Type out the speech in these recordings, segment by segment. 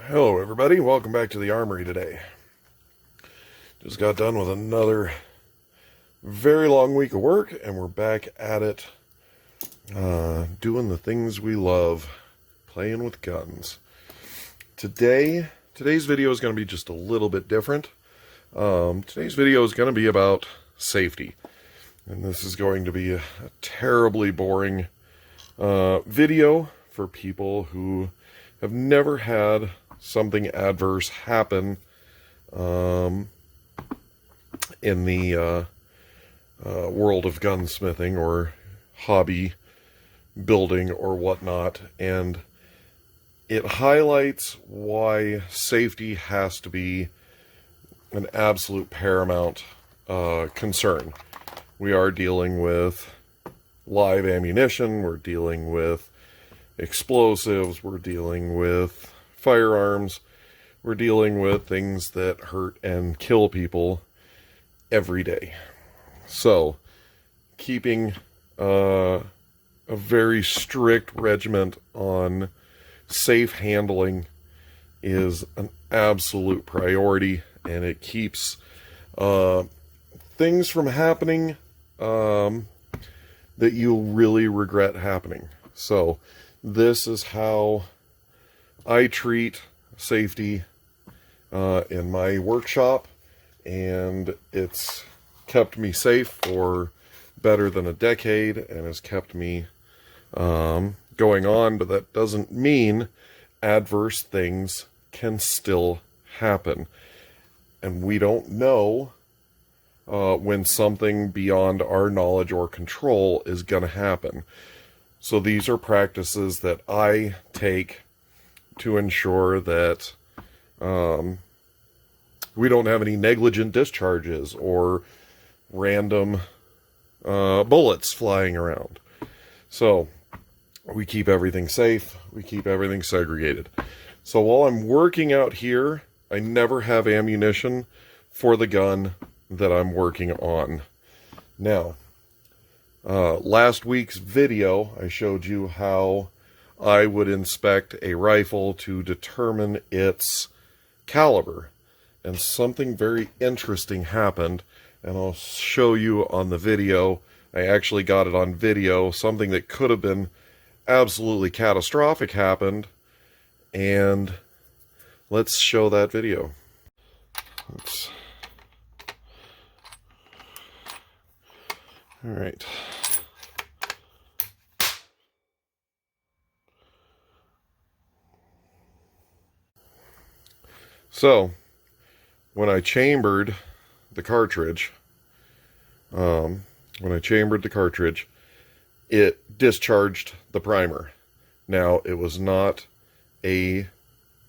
Hello everybody, welcome back to the armory today. Just got done with another very long week of work and we're back at it, doing the things we love, playing with guns. Today's video is going to be just a little bit different. Today's video is going to be about safety, and this is going to be a terribly boring video for people who have never had something adverse happen in the world of gunsmithing or hobby building or whatnot, and it highlights why safety has to be an absolute paramount concern. We are dealing with live ammunition, we're dealing with explosives, we're dealing with firearms, we're dealing with things that hurt and kill people every day. So, keeping a very strict regiment on safe handling is an absolute priority, and it keeps things from happening that you'll really regret happening. So, this is how I treat safety in my workshop, and it's kept me safe for better than a decade and has kept me going on, but that doesn't mean adverse things can still happen. And we don't know when something beyond our knowledge or control is going to happen. So these are practices that I take to ensure that we don't have any negligent discharges or random bullets flying around. So we keep everything safe, we keep everything segregated. So while I'm working out here, I never have ammunition for the gun that I'm working on. Now, last week's video, I showed you how I would inspect a rifle to determine its caliber. And something very interesting happened, and I'll show you on the video. I actually got it on video. Something that could have been absolutely catastrophic happened, and let's show that video. All right. So, when I chambered the cartridge, it discharged the primer. Now, it was not a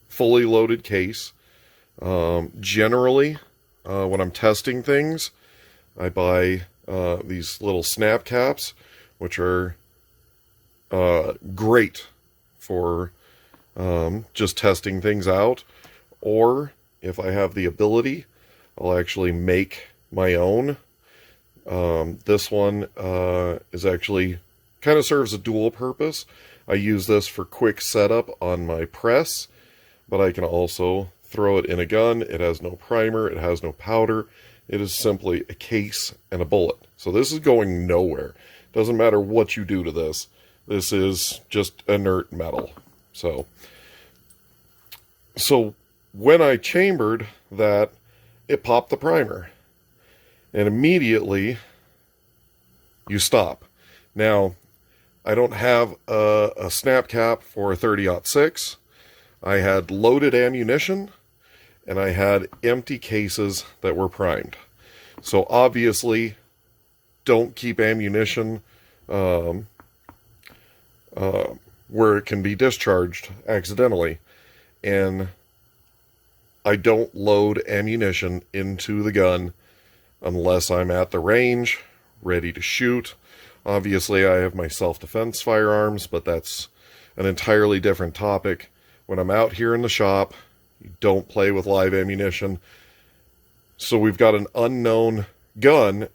fully loaded case. Generally, when I'm testing things, I buy these little snap caps, which are great for just testing things out. Or if I have the ability, I'll actually make my own. This one is actually kind of serves a dual purpose. I use this for quick setup on my press, but I can also throw it in a gun. It has no primer, it has no powder. It is simply a case and a bullet. So this is going nowhere. Doesn't matter what you do to this. This is just inert metal. So when I chambered that, it popped the primer. And immediately, you stop. Now, I don't have a snap cap for a 30-06. I had loaded ammunition, and I had empty cases that were primed. So obviously, don't keep ammunition where it can be discharged accidentally. And I don't load ammunition into the gun unless I'm at the range, ready to shoot. Obviously, I have my self-defense firearms, but that's an entirely different topic. When I'm out here in the shop, you don't play with live ammunition. So we've got an unknown gun,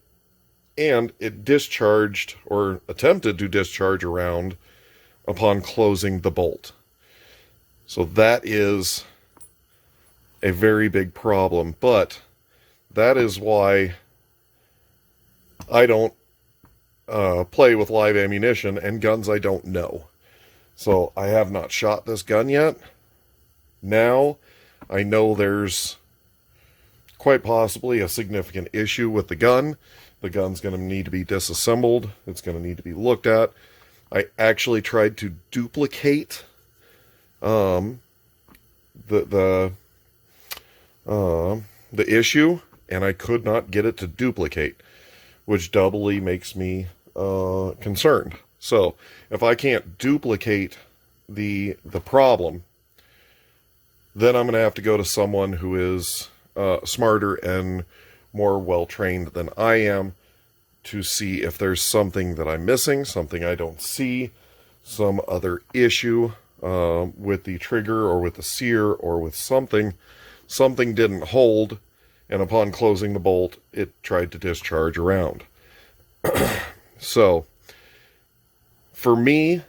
and it discharged, or attempted to discharge a round upon closing the bolt. So that is a very big problem. But that is why I don't play with live ammunition and guns I don't know. So I have not shot this gun yet. Now I know there's quite possibly a significant issue with the gun. The gun's going to need to be disassembled. It's going to need to be looked at. I actually tried to duplicate the issue, and I could not get it to duplicate, which doubly makes me concerned. So if I can't duplicate the problem, then I'm going to have to go to someone who is smarter and more well-trained than I am to see if there's something that I'm missing, something I don't see, some other issue with the trigger or with the sear or with something. Something didn't hold, and upon closing the bolt, it tried to discharge around. So, for me,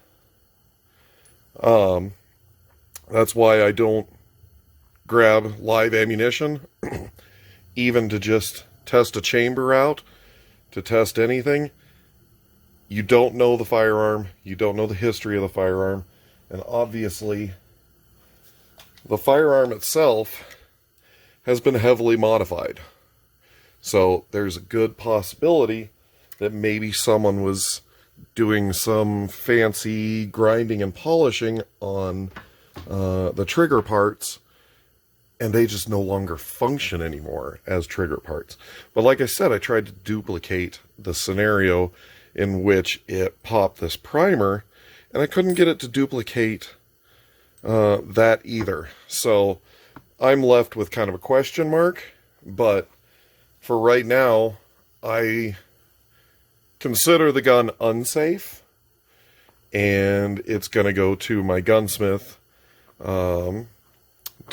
that's why I don't grab live ammunition, even to just test a chamber out, to test anything. You don't know the firearm, you don't know the history of the firearm, and obviously, the firearm itself has been heavily modified. So there's a good possibility that maybe someone was doing some fancy grinding and polishing on the trigger parts, and they just no longer function anymore as trigger parts. But like I said, I tried to duplicate the scenario in which it popped this primer, and I couldn't get it to duplicate that either. So I'm left with kind of a question mark, but for right now, I consider the gun unsafe, and it's going to go to my gunsmith to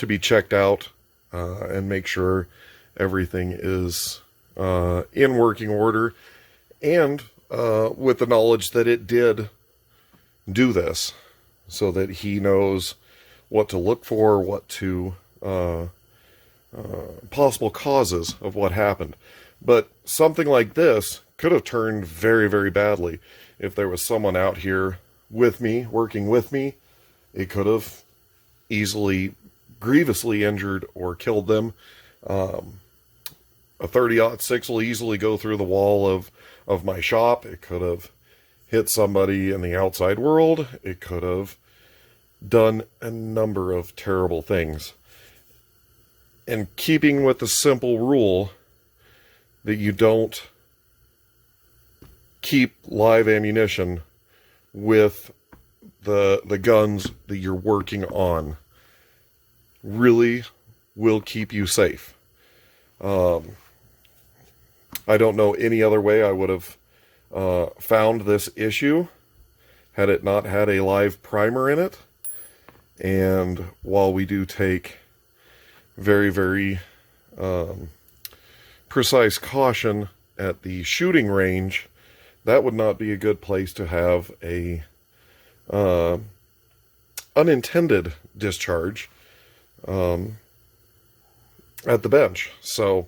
be checked out and make sure everything is in working order, and with the knowledge that it did do this, so that he knows what to look for, what to possible causes of what happened. But something like this could have turned very, very badly. If there was someone out here with me, working with me, it could have easily, grievously injured or killed them. A 30-06 will easily go through the wall of my shop. It could have hit somebody in the outside world. It could have done a number of terrible things. And keeping with the simple rule that you don't keep live ammunition with the guns that you're working on really will keep you safe. I don't know any other way I would have found this issue had it not had a live primer in it. And while we do take very, very precise caution at the shooting range, that would not be a good place to have a unintended discharge at the bench. So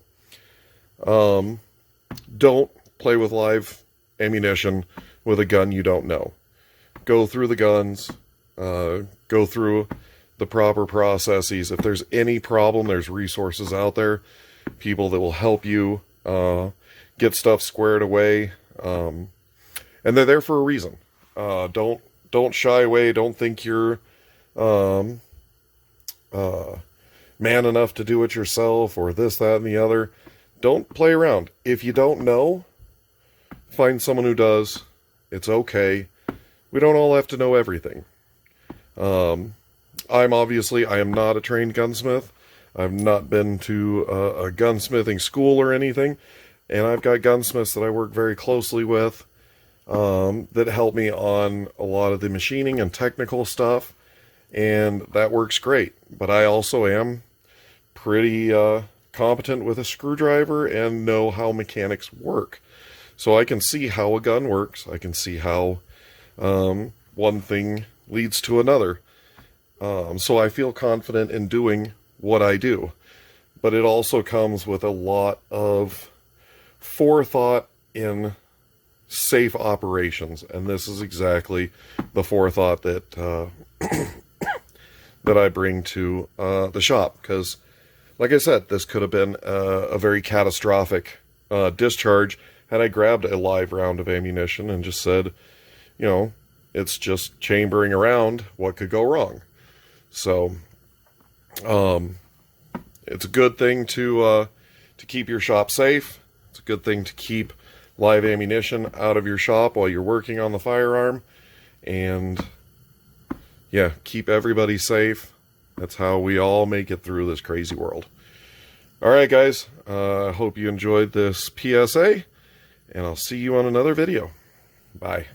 don't play with live ammunition with a gun you don't know. Go through the guns, go through the proper processes. If there's any problem, there's resources out there, people that will help you get stuff squared away, and they're there for a reason. Don't shy away. Don't think you're man enough to do it yourself, or this, that, and the other. Don't play around. If you don't know, find someone who does. It's okay. We don't all have to know everything. I am not a trained gunsmith. I've not been to a gunsmithing school or anything. And I've got gunsmiths that I work very closely with that help me on a lot of the machining and technical stuff. And that works great. But I also am pretty competent with a screwdriver and know how mechanics work. So I can see how a gun works. I can see how one thing leads to another. So I feel confident in doing what I do. But it also comes with a lot of forethought in safe operations, and this is exactly the forethought that that I bring to the shop, because like I said, this could have been a very catastrophic discharge had I grabbed a live round of ammunition and just said, you know, it's just chambering around, what could go wrong? So it's a good thing to keep your shop safe. It's a good thing to keep live ammunition out of your shop while you're working on the firearm. And yeah, keep everybody safe. That's how we all make it through this crazy world. All right, guys. I hope you enjoyed this PSA, and I'll see you on another video. Bye.